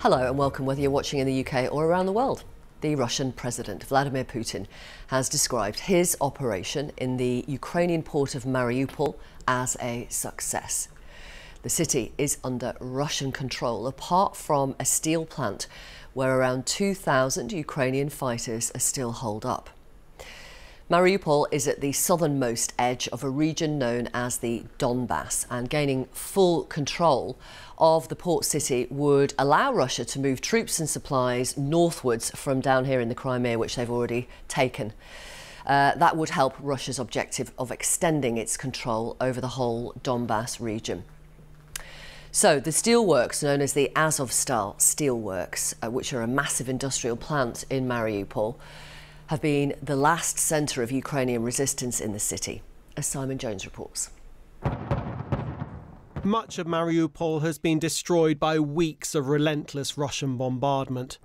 Hello and welcome, whether you're watching in the UK or around the world. The Russian President Vladimir Putin has described his operation in the Ukrainian port of Mariupol as a success. The city is under Russian control, apart from a steel plant where around 2,000 Ukrainian fighters are still holed up. Mariupol is at the southernmost edge of a region known as the Donbass, and gaining full control of the port city would allow Russia to move troops and supplies northwards from down here in the Crimea, which they've already taken. That would help Russia's objective of extending its control over the whole Donbass region. So the steelworks, known as the Azovstal steelworks, which are a massive industrial plant in Mariupol, have been the last centre of Ukrainian resistance in the city, as Simon Jones reports. Much of Mariupol has been destroyed by weeks of relentless Russian bombardment.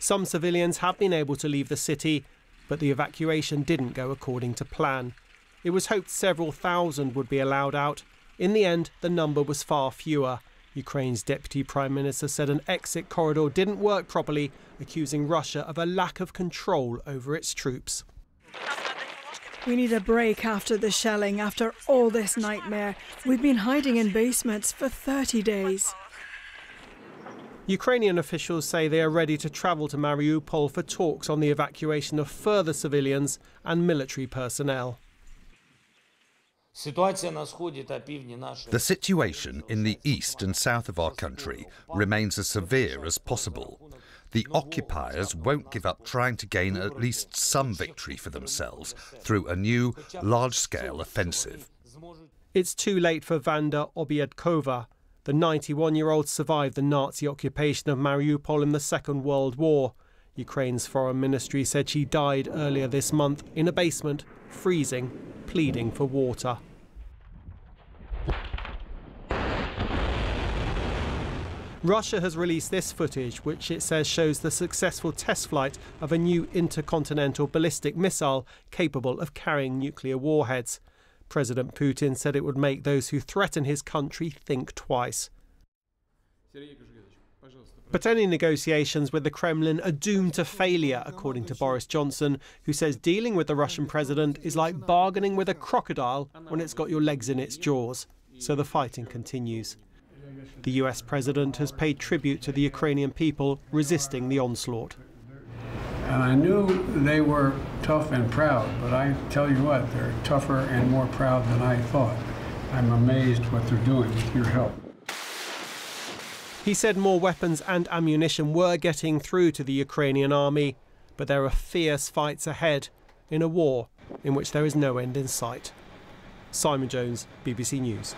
Some civilians have been able to leave the city, but the evacuation didn't go according to plan. It was hoped several thousand would be allowed out. In the end, the number was far fewer. Ukraine's Deputy Prime Minister said an exit corridor didn't work properly, accusing Russia of a lack of control over its troops. We need a break after the shelling, after all this nightmare. We've been hiding in basements for 30 days. Ukrainian officials say they are ready to travel to Mariupol for talks on the evacuation of further civilians and military personnel. The situation in the east and south of our country remains as severe as possible. The occupiers won't give up trying to gain at least some victory for themselves through a new, large-scale offensive. It's too late for Vanda Obyetkova. The 91-year-old survived the Nazi occupation of Mariupol in the Second World War. Ukraine's foreign ministry said she died earlier this month in a basement, freezing, pleading for water. Russia has released this footage, which it says shows the successful test flight of a new intercontinental ballistic missile capable of carrying nuclear warheads. President Putin said it would make those who threaten his country think twice. But any negotiations with the Kremlin are doomed to failure, according to Boris Johnson, who says dealing with the Russian president is like bargaining with a crocodile when it's got your legs in its jaws. So the fighting continues. The US president has paid tribute to the Ukrainian people resisting the onslaught. And I knew they were tough and proud, but I tell you what, they're tougher and more proud than I thought. I'm amazed what they're doing with your help. He said more weapons and ammunition were getting through to the Ukrainian army, but there are fierce fights ahead in a war in which there is no end in sight. Simon Jones, BBC News.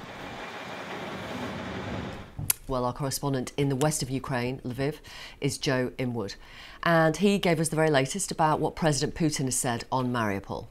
Well, our correspondent in the west of Ukraine, Lviv, is Joe Inwood. And he gave us the very latest about what President Putin has said on Mariupol.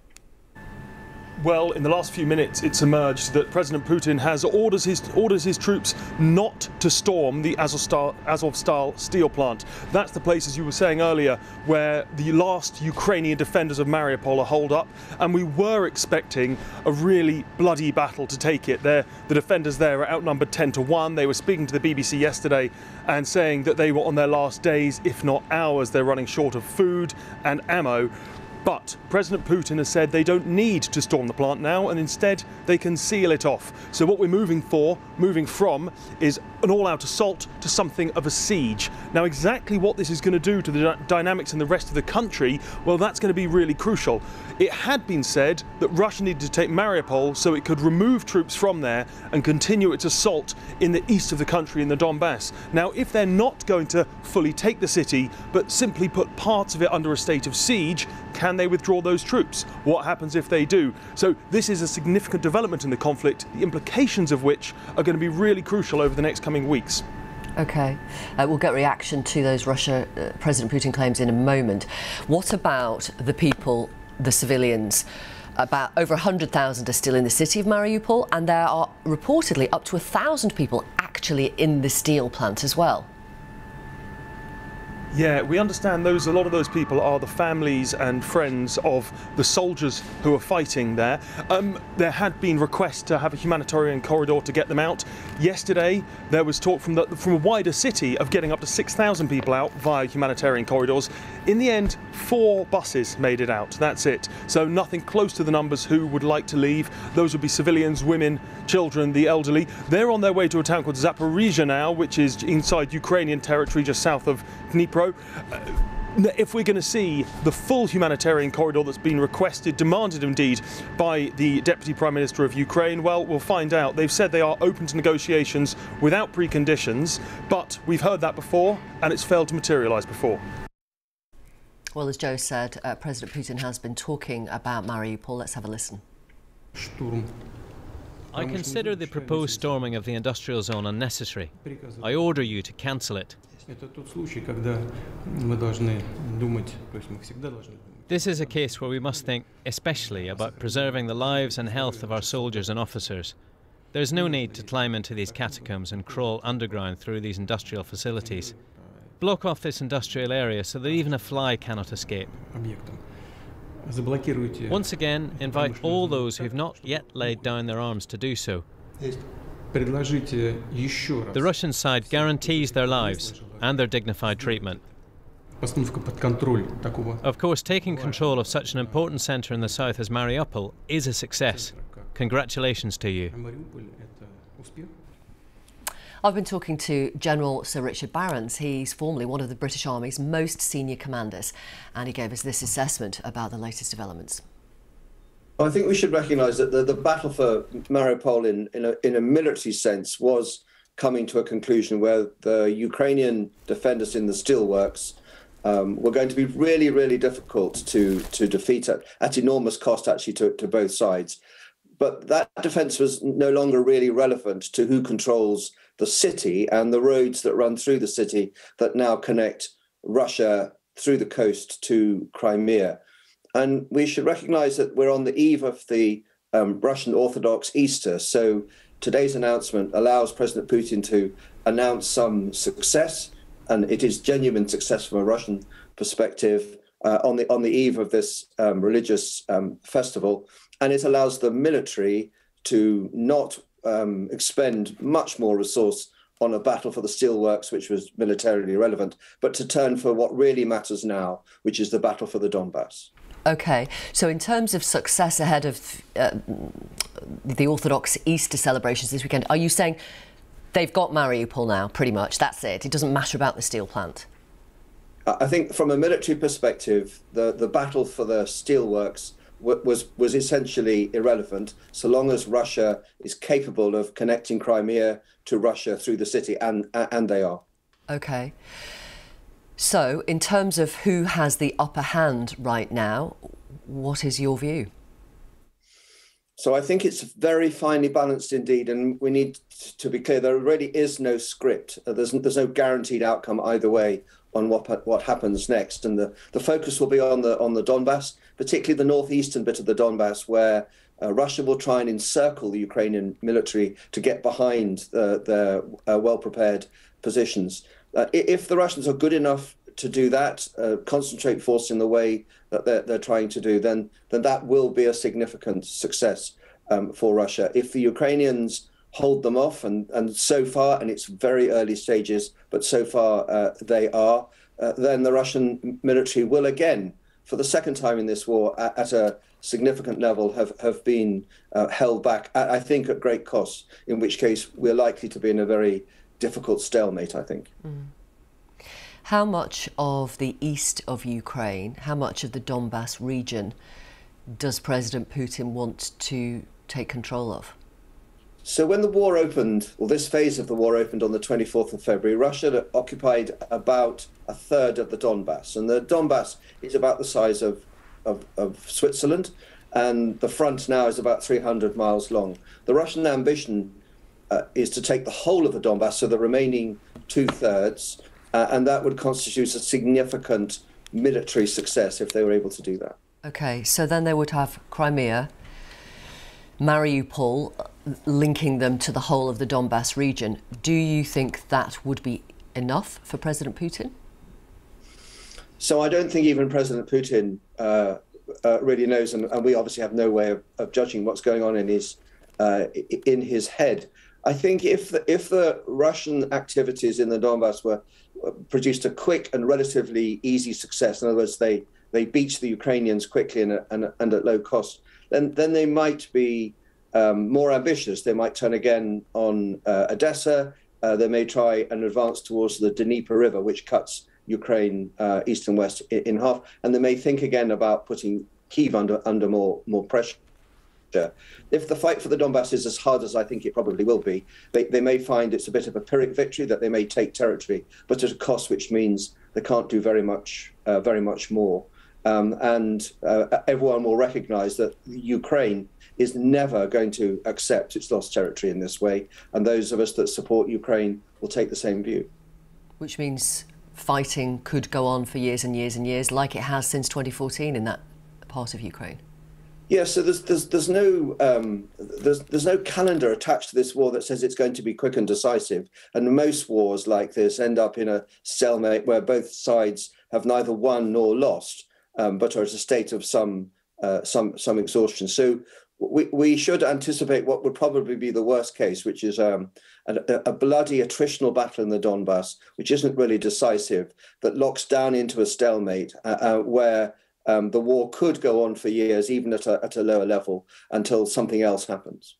Well, in the last few minutes, it's emerged that President Putin has orders his troops not to storm the Azovstal steel plant. That's the place, as you were saying earlier, where the last Ukrainian defenders of Mariupol are holed up, and we were expecting a really bloody battle to take it. The defenders there are outnumbered 10-1. They were speaking to the BBC yesterday and saying that they were on their last days, if not hours. They're running short of food and ammo. But President Putin has said they don't need to storm the plant now, and instead they can seal it off. So what we're moving from is an all-out assault to something of a siege. Now, exactly what this is going to do to the dynamics in the rest of the country, well, that's going to be really crucial. It had been said that Russia needed to take Mariupol so it could remove troops from there and continue its assault in the east of the country, in the Donbass. Now, if they're not going to fully take the city, but simply put parts of it under a state of siege, can they withdraw those troops? What happens if they do? So this is a significant development in the conflict, the implications of which are going to be really crucial over the next coming weeks. OK. We'll get reaction to those President Putin claims in a moment. What about the people, the civilians? About over 100,000 are still in the city of Mariupol, and there are reportedly up to 1,000 people actually in the steel plant as well. Yeah, we understand a lot of those people are the families and friends of the soldiers who are fighting there. There had been requests to have a humanitarian corridor to get them out. Yesterday, there was talk from a wider city of getting up to 6,000 people out via humanitarian corridors. In the end, 4 buses made it out. That's it. So nothing close to the numbers who would like to leave. Those would be civilians, women, children, the elderly. They're on their way to a town called Zaporizhia now, which is inside Ukrainian territory just south of Dnipro. If we're going to see the full humanitarian corridor that's been requested, demanded indeed, by the Deputy Prime Minister of Ukraine, well, we'll find out. They've said they are open to negotiations without preconditions, but we've heard that before and it's failed to materialise before. Well, as Joe said, President Putin has been talking about Mariupol. Let's have a listen. I consider the proposed storming of the industrial zone unnecessary. I order you to cancel it. This is a case where we must think especially about preserving the lives and health of our soldiers and officers. There's no need to climb into these catacombs and crawl underground through these industrial facilities. Block off this industrial area so that even a fly cannot escape. Once again, invite all those who've not yet laid down their arms to do so. The Russian side guarantees their lives and their dignified treatment. Of course, taking control of such an important centre in the south as Mariupol is a success. Congratulations to you. I've been talking to General Sir Richard Barrons. He's formerly one of the British Army's most senior commanders, and he gave us this assessment about the latest developments. I think we should recognise that the battle for Mariupol in a military sense was coming to a conclusion where the Ukrainian defenders in the steelworks were going to be really, really difficult to defeat at enormous cost, actually, to both sides. But that defence was no longer really relevant to who controls the city and the roads that run through the city that now connect Russia through the coast to Crimea. And we should recognise that we're on the eve of the Russian Orthodox Easter. So today's announcement allows President Putin to announce some success, and it is genuine success from a Russian perspective on the eve of this religious festival. And it allows the military to not expend much more resource on a battle for the steelworks, which was militarily relevant, but to turn for what really matters now, which is the battle for the Donbass. OK, so in terms of success ahead of the Orthodox Easter celebrations this weekend, are you saying they've got Mariupol now, pretty much, that's it? It doesn't matter about the steel plant? I think from a military perspective, the battle for the steelworks was essentially irrelevant, so long as Russia is capable of connecting Crimea to Russia through the city, and they are. OK. So, in terms of who has the upper hand right now, what is your view? So I think it's very finely balanced indeed, and we need to be clear, there really is no script. There's no guaranteed outcome either way on what happens next, and the focus will be on the Donbass, particularly the northeastern bit of the Donbass, where Russia will try and encircle the Ukrainian military to get behind their well-prepared positions. If the Russians are good enough to do that, concentrate force in the way that they're trying to do, then that will be a significant success for Russia. If the Ukrainians hold them off, and so far, and it's very early stages, but so far they are, then the Russian military will again, for the second time in this war, at a significant level, have been held back, I think at great cost, in which case we're likely to be in a very difficult stalemate, I think. Mm. How much of the east of Ukraine, how much of the Donbass region does President Putin want to take control of? So when the war opened, or this phase of the war opened on the 24th of February, Russia occupied about a third of the Donbass. And the Donbass is about the size of Switzerland, and the front now is about 300 miles long. The Russian ambition is to take the whole of the Donbass, so the remaining two-thirds, and that would constitute a significant military success if they were able to do that. OK, so then they would have Crimea, Mariupol, linking them to the whole of the Donbass region. Do you think that would be enough for President Putin? So I don't think even President Putin really knows, and we obviously have no way of judging what's going on in his head. I think if the Russian activities in the Donbass produced a quick and relatively easy success, in other words, they beat the Ukrainians quickly and at low cost, then they might be more ambitious. They might turn again on Odessa. They may try and advance towards the Dnieper River, which cuts Ukraine east and west in half, and they may think again about putting Kyiv under more pressure. If the fight for the Donbass is as hard as I think it probably will be, they may find it's a bit of a Pyrrhic victory, that they may take territory, but at a cost which means they can't do very much more. And everyone will recognise that Ukraine is never going to accept its lost territory in this way, and those of us that support Ukraine will take the same view. Which means fighting could go on for years and years and years, like it has since 2014 in that part of Ukraine. Yeah, so there's no calendar attached to this war that says it's going to be quick and decisive. And most wars like this end up in a stalemate where both sides have neither won nor lost, but are at a state of some exhaustion. So we should anticipate what would probably be the worst case, which is a bloody attritional battle in the Donbass, which isn't really decisive, that locks down into a stalemate where the war could go on for years, even at a lower level, until something else happens.